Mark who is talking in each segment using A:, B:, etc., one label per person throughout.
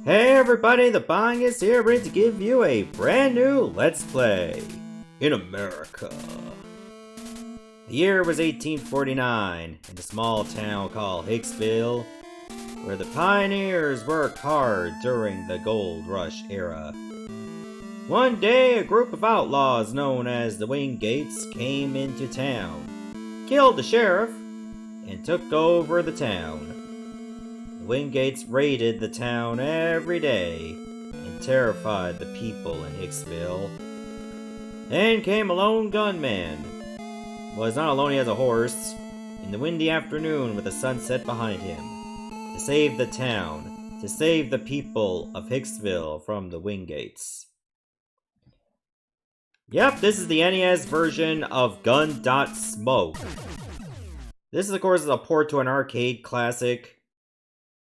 A: Hey everybody, the Bang is here ready to give you a brand new Let's Play in America. The year was 1849 in a small town called Hicksville, where the pioneers worked hard during the Gold Rush era. One day, a group of outlaws known as the Wingates came into town, killed the sheriff, and took over the town. The Wingates raided the town every day and terrified the people in Hicksville. Then came a lone gunman. Well, he's not alone, he has a horse, in the windy afternoon with the sunset behind him, to save the town, to save the people of Hicksville from the Wingates. Yep, this is the NES version of Gun.Smoke. This, of course, is a port to an arcade classic,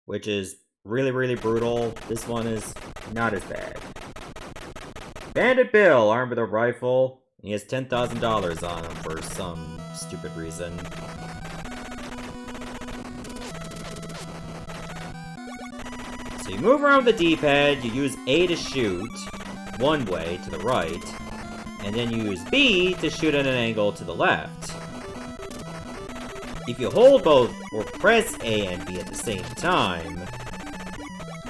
A: which is really brutal. This one is not as bad. Bandit Bill, armed with a rifle, and he has $10,000 on him for some stupid reason. So you move around the D-pad, you use A to shoot, one way, to the right, and then you use B to shoot at an angle to the left. If you hold both or press A and B at the same time,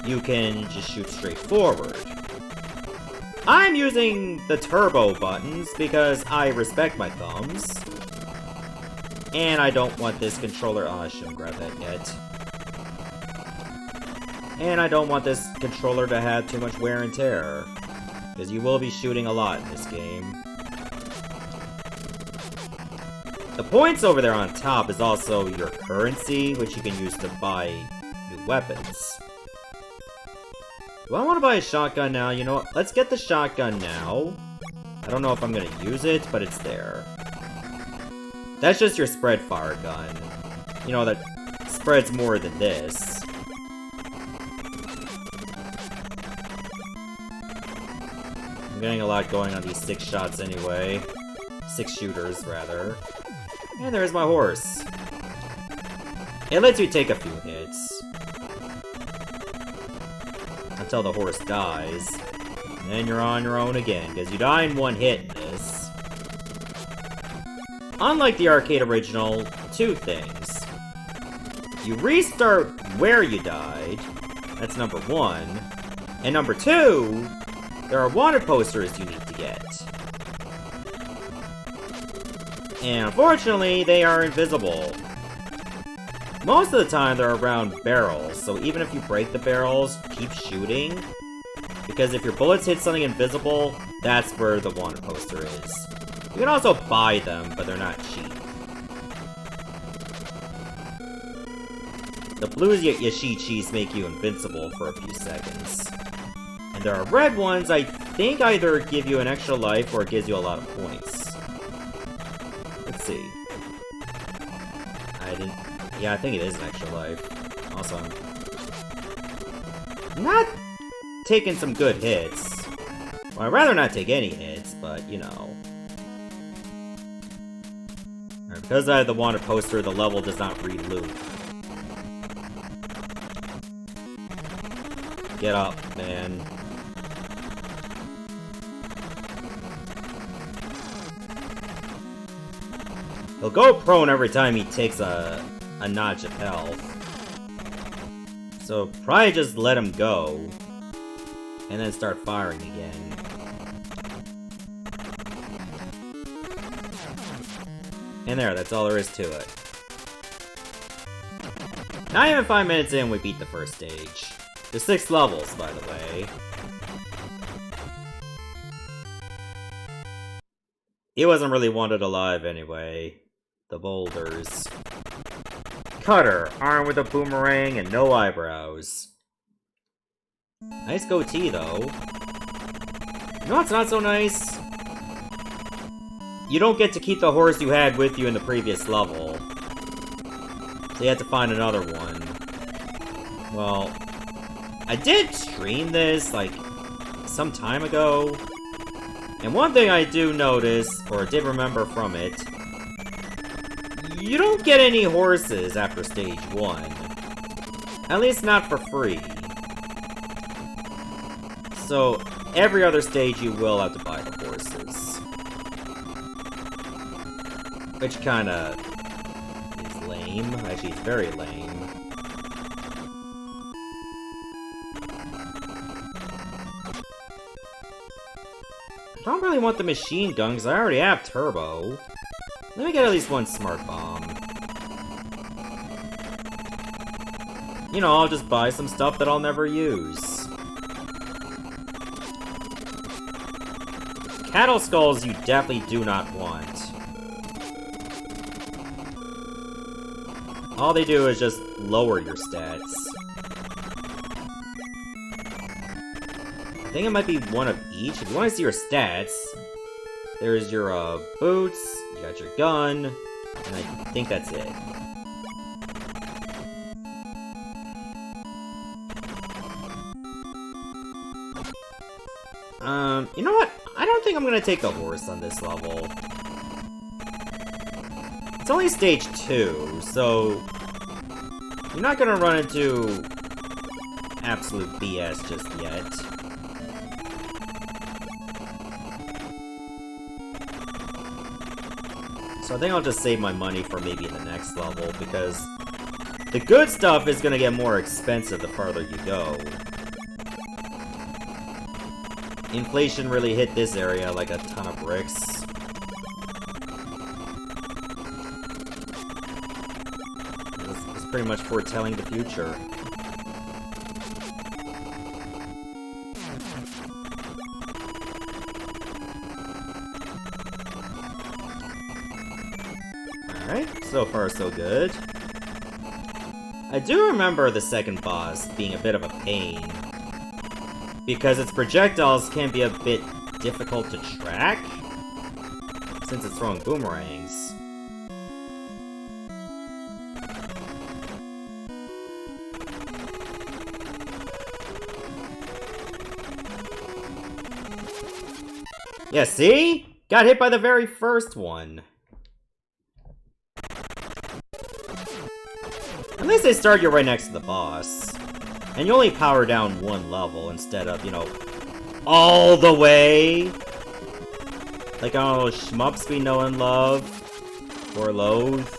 A: you can just shoot straight forward. I'm using the turbo buttons because I respect my thumbs. And I don't want this controller... Oh, I shouldn't grab that yet. And I don't want this controller to have too much wear and tear, because you will be shooting a lot in this game. The points over there on top is also your currency, which you can use to buy new weapons. Do I want to buy a shotgun now? You know what? Let's get the shotgun now. I don't know if I'm going to use it, but it's there. That's just your spread fire gun. You know, that spreads more than this. I'm getting a lot going on these 6 shots anyway. 6 shooters, rather. And there's my horse. It lets you take a few hits until the horse dies. And then you're on your own again, because you die in 1 hit in this. Unlike the arcade original, 2 things. You restart where you died. That's number 1. And number 2, there are wanted posters you need to get. And unfortunately, they are invisible. Most of the time, they're around barrels, so even if you break the barrels, keep shooting. Because if your bullets hit something invisible, that's where the wanted poster is. You can also buy them, but they're not cheap. The blues Yashichis make you invincible for a few seconds. And there are red ones I think either give you an extra life or it gives you a lot of points. Let's see. Yeah, I think it is an extra life. Awesome. Not taking some good hits. Well, I'd rather not take any hits, but, you know. Right, because I have the wanted poster, the level does not re-loop. Get up, man. He'll go prone every time he takes a notch of health. So probably just let him go. And then start firing again. And there, that's all there is to it. Not even 5 minutes in, we beat the first stage. There's 6 levels, by the way. He wasn't really wanted alive anyway. The boulders. Cutter, armed with a boomerang and no eyebrows. Nice goatee, though. You know what's not so nice? You don't get to keep the horse you had with you in the previous level. So you have to find another one. Well, I did stream this, like, some time ago. And one thing I do notice, or did remember from it, you don't get any horses after stage 1. At least not for free. So, every other stage you will have to buy the horses. Which kinda is lame. Actually, it's very lame. I don't really want the machine gun, because I already have turbo. Let me get at least one smart bomb. You know, I'll just buy some stuff that I'll never use. Cattle skulls you definitely do not want. All they do is just lower your stats. I think it might be one of each. If you want to see your stats, there's your boots, you got your gun, and I think that's it. You know what? I don't think I'm gonna take the horse on this level. It's only stage 2, so you're not gonna run into absolute BS just yet. So I think I'll just save my money for maybe the next level, because the good stuff is gonna get more expensive the farther you go. Inflation really hit this area like a ton of bricks. It's pretty much foretelling the future. Alright, so far so good. I do remember the second boss being a bit of a pain, because its projectiles can be a bit difficult to track, since it's throwing boomerangs. Yeah, see? Got hit by the very first one. At least they start you right next to the boss. And you only power down one level instead of, you know, all the way. Like all those shmups we know and love. Or loathe.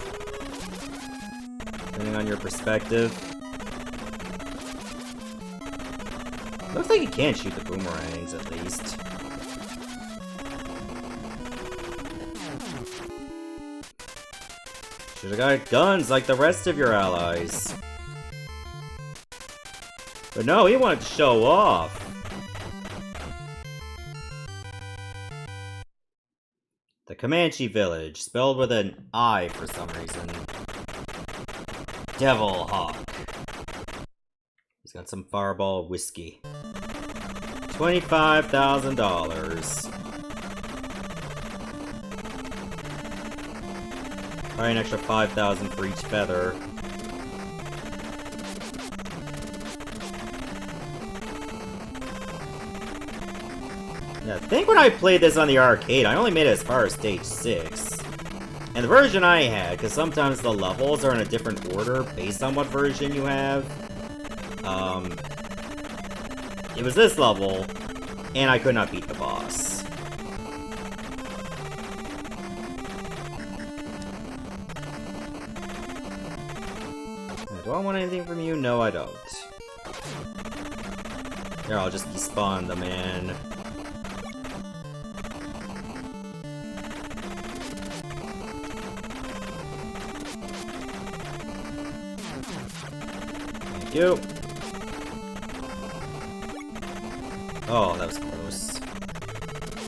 A: Depending on your perspective. Looks like you can shoot the boomerangs, at least. Should've got guns like the rest of your allies. But no, he wanted to show off. The Comanche Village, spelled with an I for some reason. Devil Hawk. He's got some Fireball whiskey. $25,000. Probably an extra $5,000 for each feather. Yeah, I think when I played this on the arcade, I only made it as far as stage 6. And the version I had, because sometimes the levels are in a different order based on what version you have. It was this level, and I could not beat the boss. Do I want anything from you? No, I don't. Here, I'll just despawn the man. Thank you. Oh, that was close.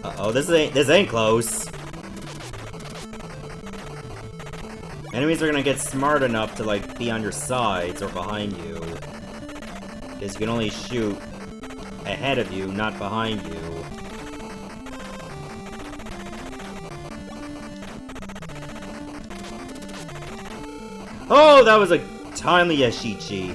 A: Uh-oh, this ain't close. Enemies are gonna get smart enough to, like, be on your sides or behind you. Because you can only shoot ahead of you, not behind you. Oh, that was a timely Yashichi.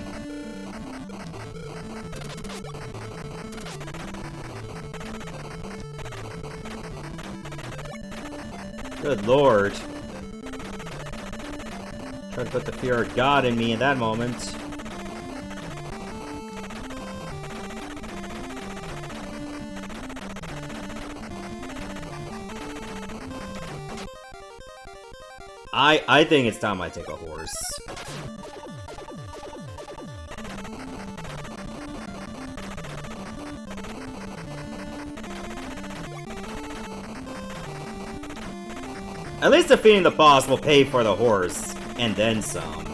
A: Good lord. Tried to put the fear of God in me in that moment. I think it's time I take a horse. At least defeating the boss will pay for the horse, and then some.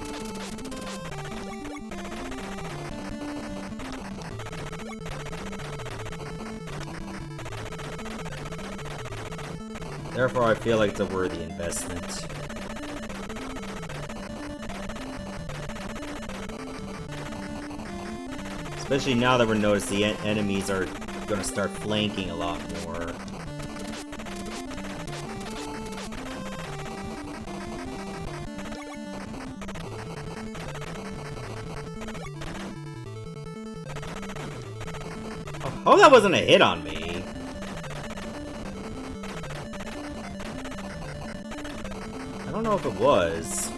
A: Therefore, I feel like it's a worthy investment. Especially now that we're noticing the enemies are gonna start flanking a lot more. Oh, that wasn't a hit on me. I don't know if it was.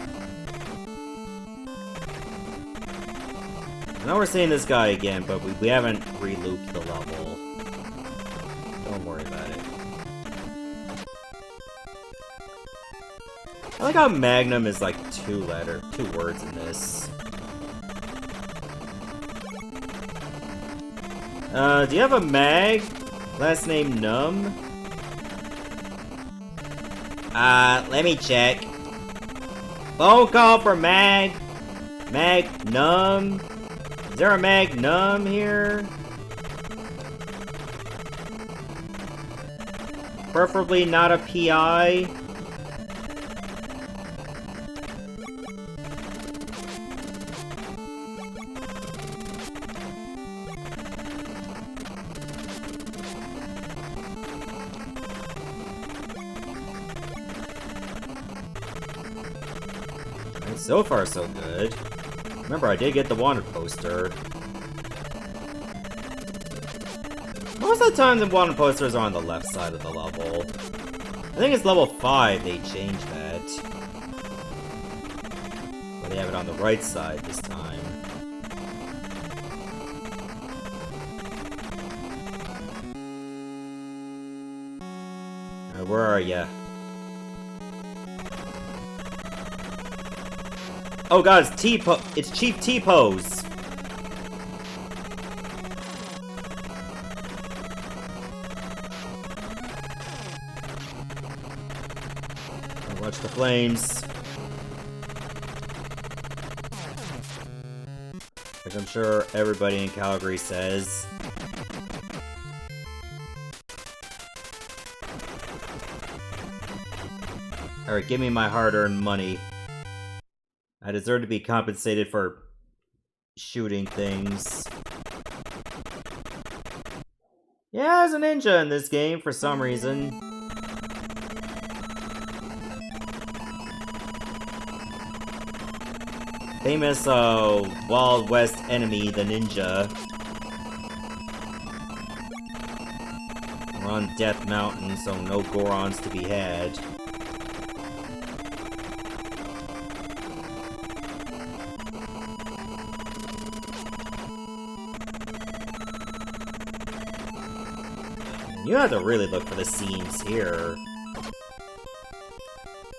A: I know we're seeing this guy again, but we haven't re-looped the level. Don't worry about it. I like how Magnum is like two words in this. Do you have a Mag? Last name Num? Let me check. Phone call for Mag. Magnum. Is there a Magnum here? Preferably not a PI. So far, so good. Remember, I did get the wanted poster. Most of the time, the wanted posters are on the left side of the level. I think it's level 5 they changed that. But they have it on the right side this time. Alright, where are ya? Oh god, it's Chief T-Pose! Watch the flames. Like I'm sure everybody in Calgary says. Alright, give me my hard-earned money. I deserve to be compensated for shooting things. Yeah, there's a ninja in this game for some reason. Famous Wild West enemy, the ninja. We're on Death Mountain, so no Gorons to be had. You have to really look for the seams here.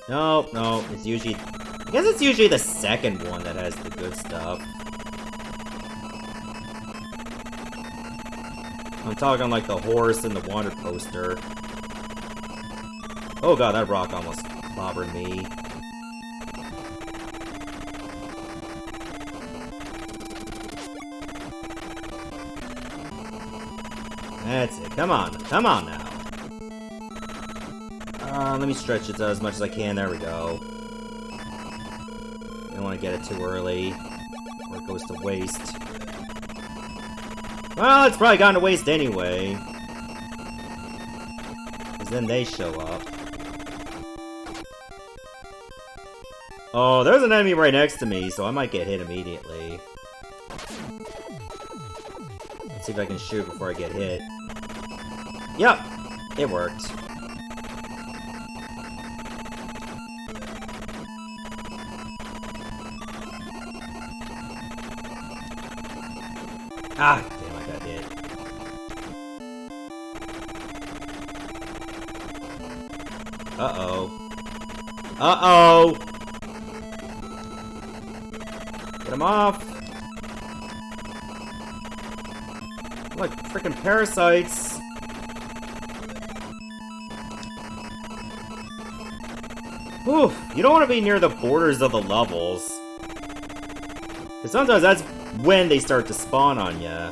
A: No, it's usually... I guess it's usually the second one that has the good stuff. I'm talking like the horse and the wanted poster. Oh god, that rock almost clobbered me. That's it. Come on now. Let me stretch it as much as I can. There we go. Don't want to get it too early, or it goes to waste. Well, it's probably gone to waste anyway. Because then they show up. Oh, there's an enemy right next to me, so I might get hit immediately. Let's see if I can shoot before I get hit. Yep, it worked. Ah, damn, I got hit. Uh-oh. Uh-oh! Get him off! Like freaking parasites! Whew, you don't want to be near the borders of the levels. Because sometimes that's when they start to spawn on ya.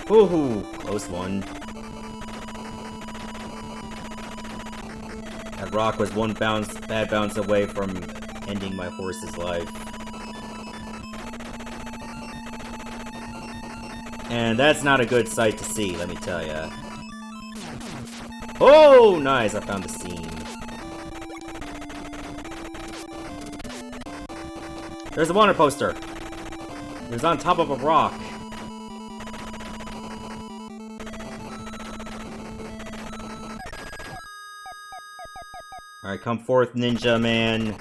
A: Ooh, close one. That rock was one bad bounce away from ending my horse's life. And that's not a good sight to see, let me tell ya. Oh, nice, I found the seam. There's a water poster. It was on top of a rock. Alright, come forth, Ninja Man.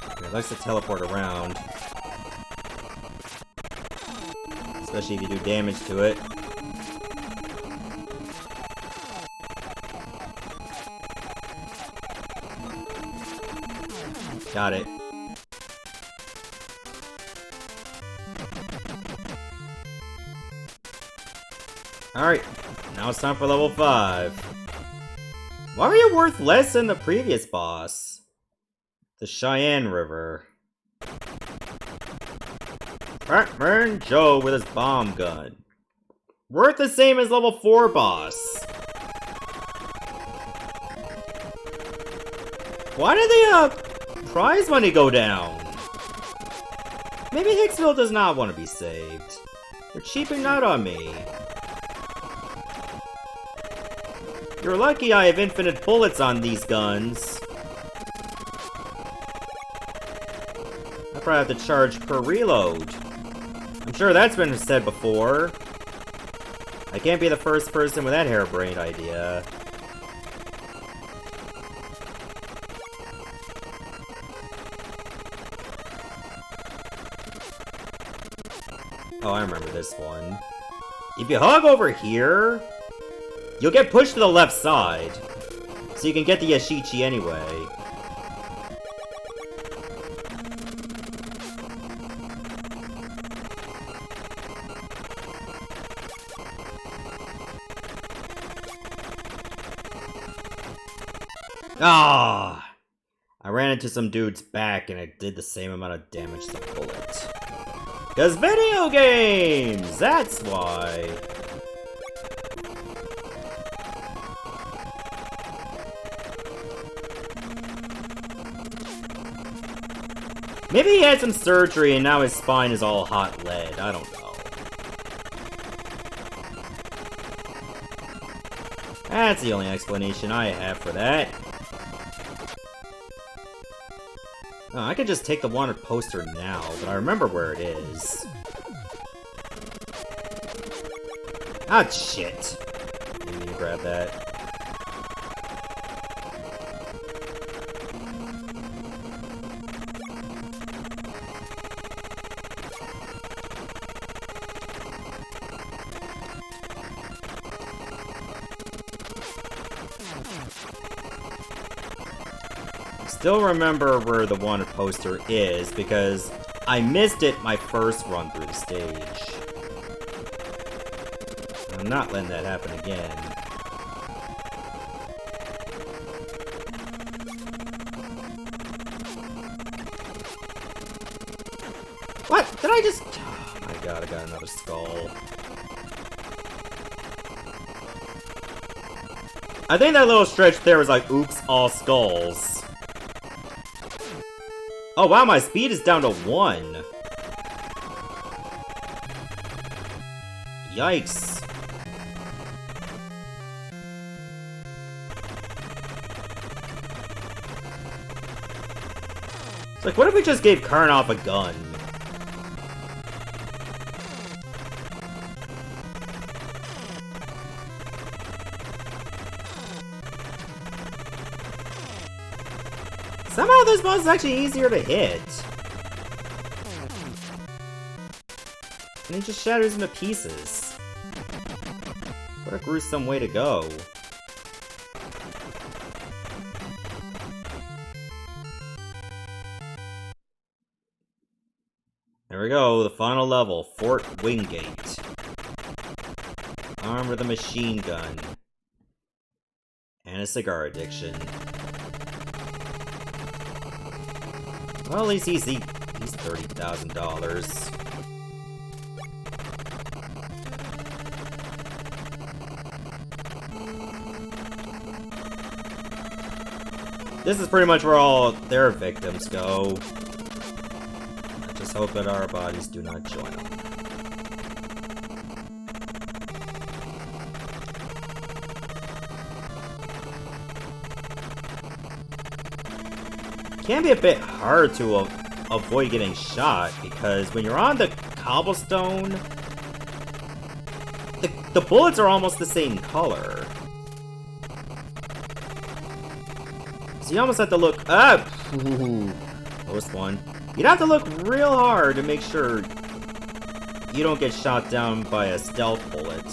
A: Okay, it likes to teleport around. Especially if you do damage to it. Got it. Alright, now it's time for level 5. Why were you worth less than the previous boss? The Cheyenne River. Fratman Joe with his bomb gun. Worth the same as level 4 boss. Why did the prize money go down? Maybe Hicksville does not want to be saved. They're cheaping out on me. You're lucky I have infinite bullets on these guns. I probably have to charge per reload. I'm sure that's been said before. I can't be the first person with that harebrained idea. Oh, I remember this one. If you hug over here, you'll get pushed to the left side, so you can get the Yashichi anyway. Ah! I ran into some dude's back and it did the same amount of damage as a bullet. 'Cause video games! That's why! Maybe he had some surgery and now his spine is all hot lead. I don't know. That's the only explanation I have for that. Oh, I could just take the wanted poster now, but I remember where it is. Ah, shit. Didn't mean to grab that. Still remember where the wanted poster is because I missed it my first run through the stage. I'm not letting that happen again. What? Did I just... Oh my god, I got another skull. I think that little stretch there was like, oops, all skulls. Oh wow, my speed is down to 1. Yikes. It's like, what if we just gave Karnoff a gun? Somehow this boss is actually easier to hit. And he just shatters into pieces. What a gruesome way to go. There we go, the final level, Fort Wingate. Armed with a machine gun. And a cigar addiction. Well, at least he's $30,000. This is pretty much where all their victims go. I just hope that our bodies do not join them. It can be a bit hard to avoid getting shot, because when you're on the cobblestone, the bullets are almost the same color. So you almost have to look up. Close one. You'd have to look real hard to make sure you don't get shot down by a stealth bullet.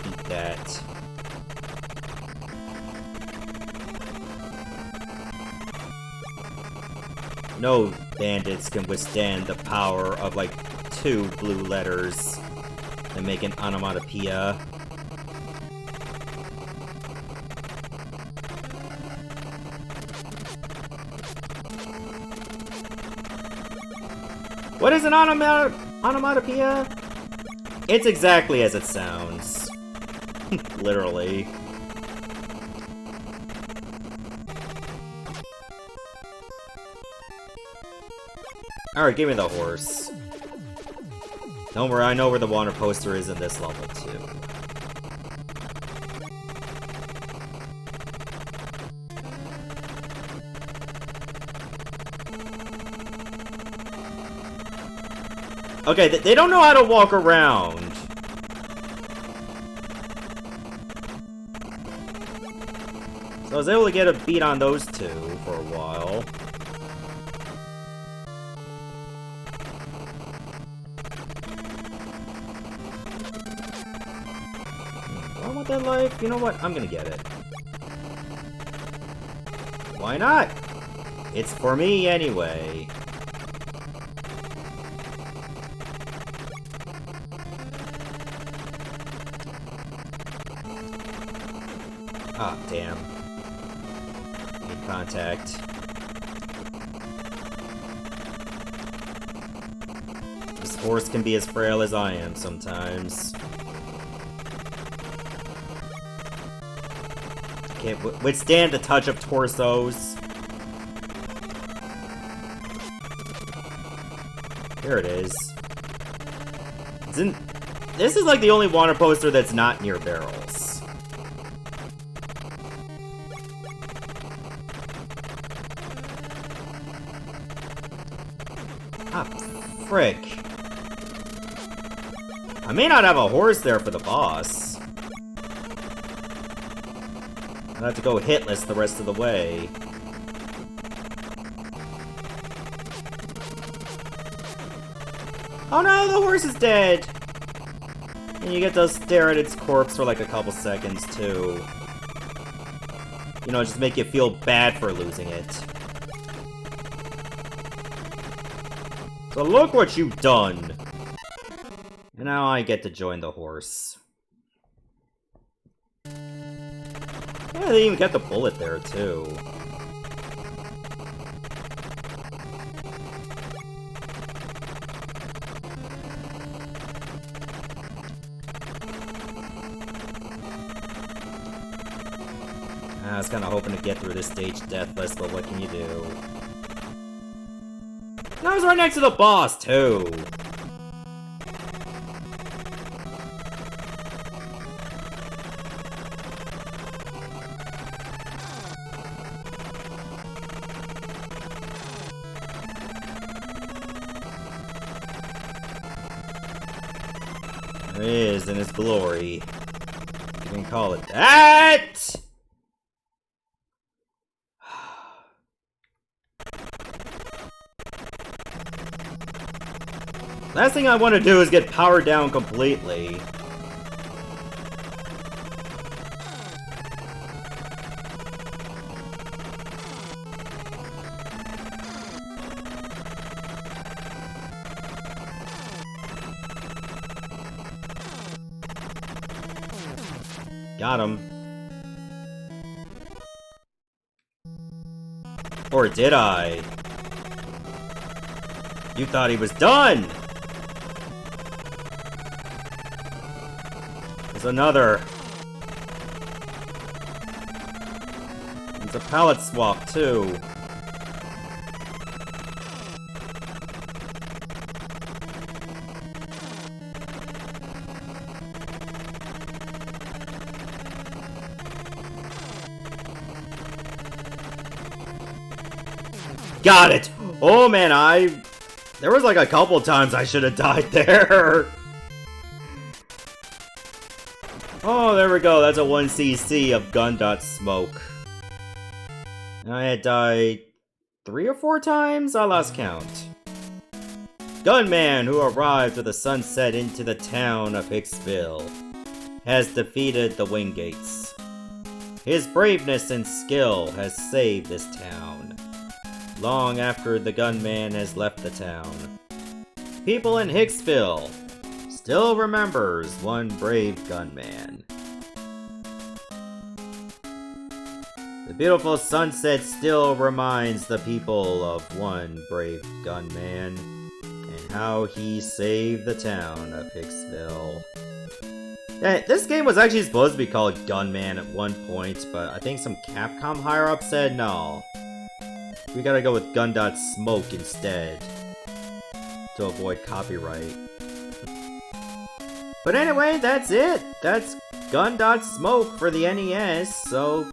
A: Eat that. No bandits can withstand the power of, like, 2 blue letters and make an onomatopoeia. What is an onomatopoeia? It's exactly as it sounds. Literally. Alright, give me the horse. Don't worry, I know where the water poster is in this level, too. Okay, they don't know how to walk around. So I was able to get a beat on those two for a while. Do I want that life? You know what? I'm gonna get it. Why not? It's for me anyway. Ah, damn. Made contact. This horse can be as frail as I am sometimes. Can't withstand the touch of torsos. Here it is. It's in. This is like the only water poster that's not near barrels. Ah, frick. I may not have a horse there for the boss. I'll have to go hitless the rest of the way. Oh no, the horse is dead! And you get to stare at its corpse for like a couple seconds, too. You know, just make you feel bad for losing it. So look what you've done! And now I get to join the horse. Yeah, they even got the bullet there, too. I was kind of hoping to get through this stage deathless, but what can you do? And I was right next to the boss, too! There he is in his glory. You can call it that! Last thing I want to do is get powered down completely. Got him. Or did I? You thought he was done! There's another. It's a pallet swap, too. Got it! Oh man, there was like a couple times I should have died there. Oh, there we go. That's a 1cc of Gun.Smoke. I had died 3 or 4 times? I lost count. Gunman, who arrived with the sunset into the town of Hicksville, has defeated the Wingates. His braveness and skill has saved this town, long after the gunman has left the town. People in Hicksville still remembers one brave gunman. The beautiful sunset still reminds the people of one brave gunman and how he saved the town of Hicksville. Yeah, this game was actually supposed to be called Gunman at one point, but I think some Capcom higher-up said no. We gotta go with Gun.Smoke instead, to avoid copyright. But anyway, that's it! That's Gun.Smoke for the NES, so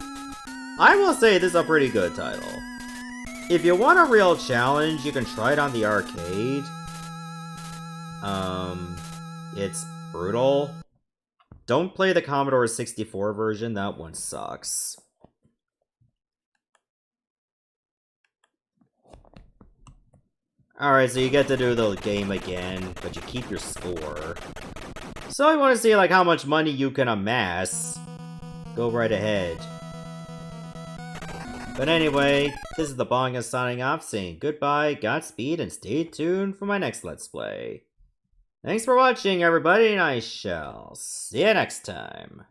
A: I will say this is a pretty good title. If you want a real challenge, you can try it on the arcade. It's brutal. Don't play the Commodore 64 version, that one sucks. Alright, so you get to do the game again, but you keep your score. So I want to see like how much money you can amass. Go right ahead. But anyway, this is the Bonga signing off, saying goodbye, Godspeed, and stay tuned for my next Let's Play. Thanks for watching, everybody, and I shall see you next time.